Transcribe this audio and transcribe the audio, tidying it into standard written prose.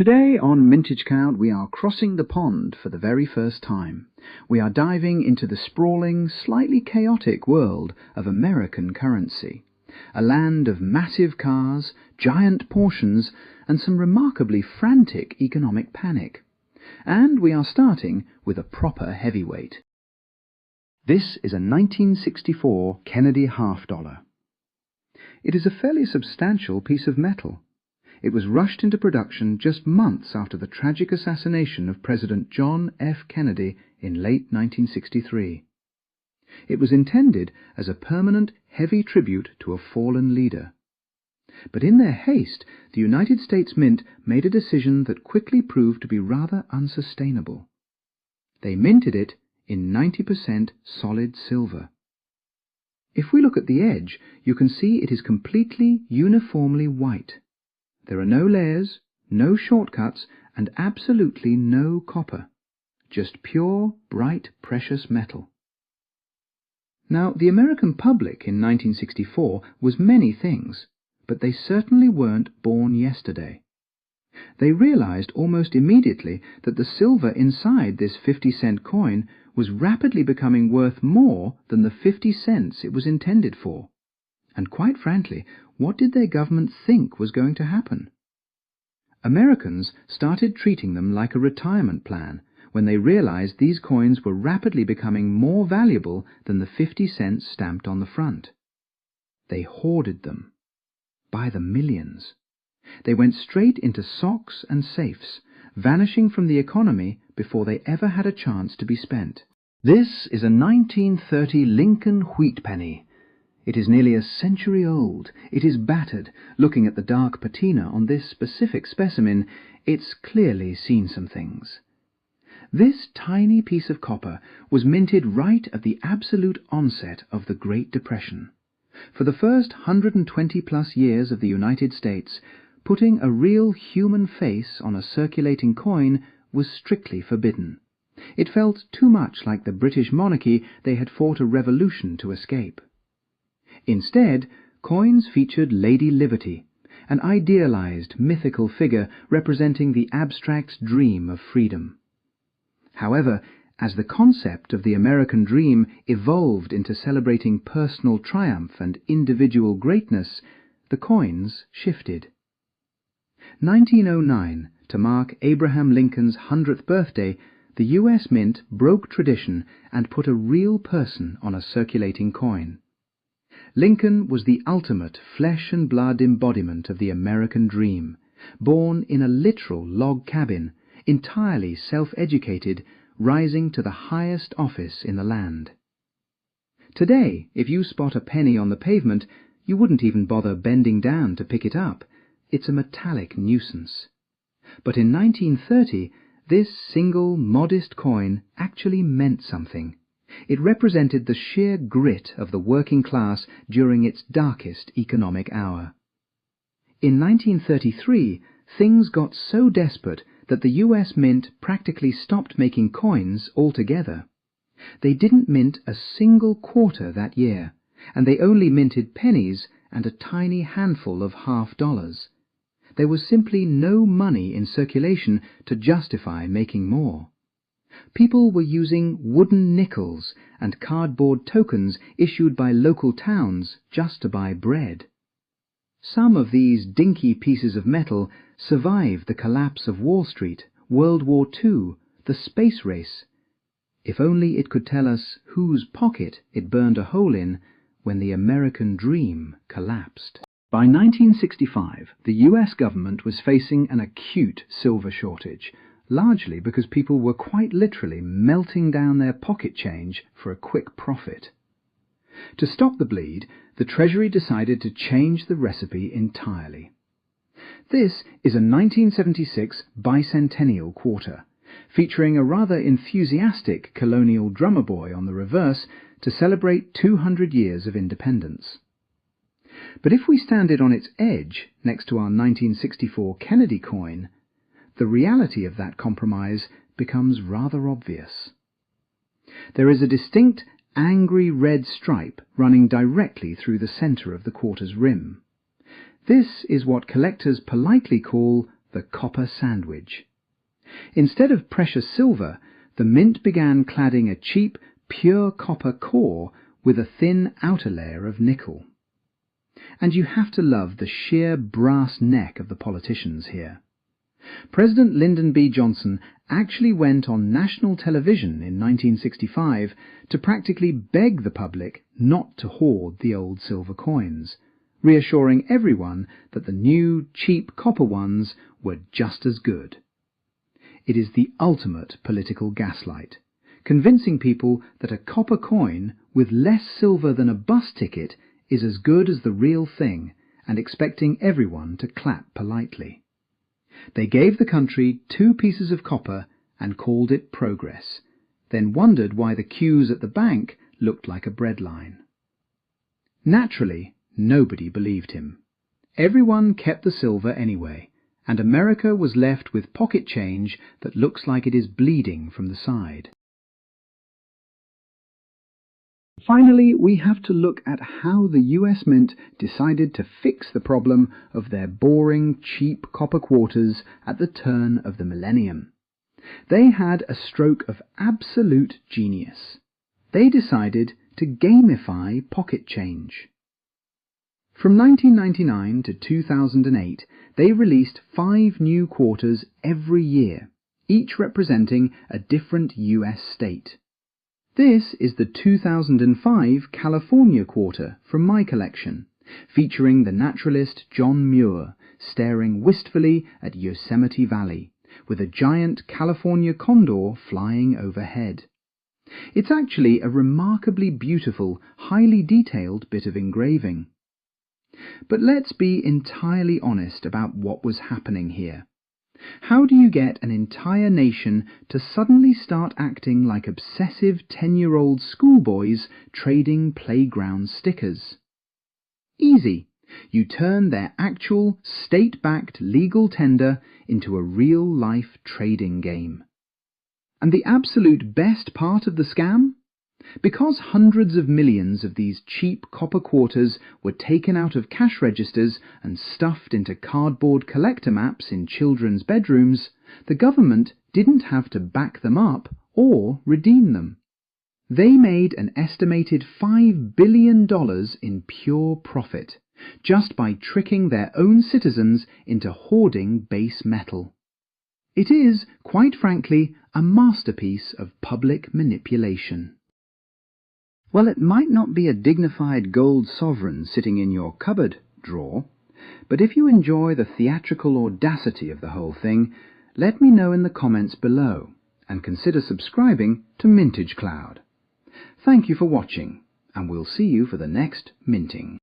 Today on Mintage Count we are crossing the pond for the very first time. We are diving into the sprawling, slightly chaotic world of American currency, a land of massive cars, giant portions, and some remarkably frantic economic panic. And we are starting with a proper heavyweight. This is a 1964 Kennedy half-dollar. It is a fairly substantial piece of metal. It was rushed into production just months after the tragic assassination of President John F. Kennedy in late 1963. It was intended as a permanent, heavy tribute to a fallen leader. But in their haste, the United States Mint made a decision that quickly proved to be rather unsustainable. They minted it in 90% solid silver. If we look at the edge, you can see it is completely, uniformly white. There are no layers, no shortcuts, and absolutely no copper. Just pure, bright, precious metal. Now, the American public in 1964 was many things, but they certainly weren't born yesterday. They realized almost immediately that the silver inside this 50-cent coin was rapidly becoming worth more than the 50 cents it was intended for. And quite frankly, what did their government think was going to happen? Americans started treating them like a retirement plan when they realized these coins were rapidly becoming more valuable than the 50 cents stamped on the front. They hoarded them. By the millions. They went straight into socks and safes, vanishing from the economy before they ever had a chance to be spent. This is a 1930 Lincoln wheat penny. It is nearly a century old. It is battered. Looking at the dark patina on this specific specimen, it's clearly seen some things. This tiny piece of copper was minted right at the absolute onset of the Great Depression. For the first 120-plus years of the United States, putting a real human face on a circulating coin was strictly forbidden. It felt too much like the British monarchy they had fought a revolution to escape. Instead, coins featured Lady Liberty, an idealized, mythical figure representing the abstract dream of freedom. However, as the concept of the American dream evolved into celebrating personal triumph and individual greatness, the coins shifted. 1909, to mark Abraham Lincoln's 100th birthday, the U.S. Mint broke tradition and put a real person on a circulating coin. Lincoln was the ultimate flesh-and-blood embodiment of the American dream, born in a literal log cabin, entirely self-educated, rising to the highest office in the land. Today, if you spot a penny on the pavement, you wouldn't even bother bending down to pick it up. It's a metallic nuisance. But in 1930, this single, modest coin actually meant something. It represented the sheer grit of the working class during its darkest economic hour. In 1933, things got so desperate that the U.S. Mint practically stopped making coins altogether. They didn't mint a single quarter that year, and they only minted pennies and a tiny handful of half-dollars. There was simply no money in circulation to justify making more. People were using wooden nickels and cardboard tokens issued by local towns just to buy bread. Some of these dinky pieces of metal survived the collapse of Wall Street, World War II, the space race. If only it could tell us whose pocket it burned a hole in when the American dream collapsed. By 1965, the U.S. government was facing an acute silver shortage, largely because people were quite literally melting down their pocket change for a quick profit. To stop the bleed, the Treasury decided to change the recipe entirely. This is a 1976 Bicentennial Quarter, featuring a rather enthusiastic colonial drummer boy on the reverse to celebrate 200 years of independence. But if we stand it on its edge next to our 1964 Kennedy coin, the reality of that compromise becomes rather obvious. There is a distinct angry red stripe running directly through the center of the quarter's rim. This is what collectors politely call the copper sandwich. Instead of precious silver, the mint began cladding a cheap, pure copper core with a thin outer layer of nickel. And you have to love the sheer brass neck of the politicians here. President Lyndon B. Johnson actually went on national television in 1965 to practically beg the public not to hoard the old silver coins, reassuring everyone that the new, cheap copper ones were just as good. It is the ultimate political gaslight, convincing people that a copper coin with less silver than a bus ticket is as good as the real thing, and expecting everyone to clap politely. They gave the country 2 pieces of copper and called it progress, then wondered why the queues at the bank looked like a bread line. Naturally, nobody believed him. Everyone kept the silver anyway, and America was left with pocket change that looks like it is bleeding from the side. Finally, we have to look at how the US Mint decided to fix the problem of their boring, cheap copper quarters at the turn of the millennium. They had a stroke of absolute genius. They decided to gamify pocket change. From 1999 to 2008, they released 5 new quarters every year, each representing a different US state. This is the 2005 California quarter from my collection, featuring the naturalist John Muir staring wistfully at Yosemite Valley, with a giant California condor flying overhead. It's actually a remarkably beautiful, highly detailed bit of engraving. But let's be entirely honest about what was happening here. How do you get an entire nation to suddenly start acting like obsessive 10-year-old schoolboys trading playground stickers? Easy. You turn their actual, state-backed legal tender into a real-life trading game. And the absolute best part of the scam? Because hundreds of millions of these cheap copper quarters were taken out of cash registers and stuffed into cardboard collector maps in children's bedrooms, the government didn't have to back them up or redeem them. They made an estimated $5 billion in pure profit, just by tricking their own citizens into hoarding base metal. It is, quite frankly, a masterpiece of public manipulation. Well, it might not be a dignified gold sovereign sitting in your cupboard drawer, but if you enjoy the theatrical audacity of the whole thing, let me know in the comments below, and consider subscribing to Mintage Cloud. Thank you for watching, and we'll see you for the next minting.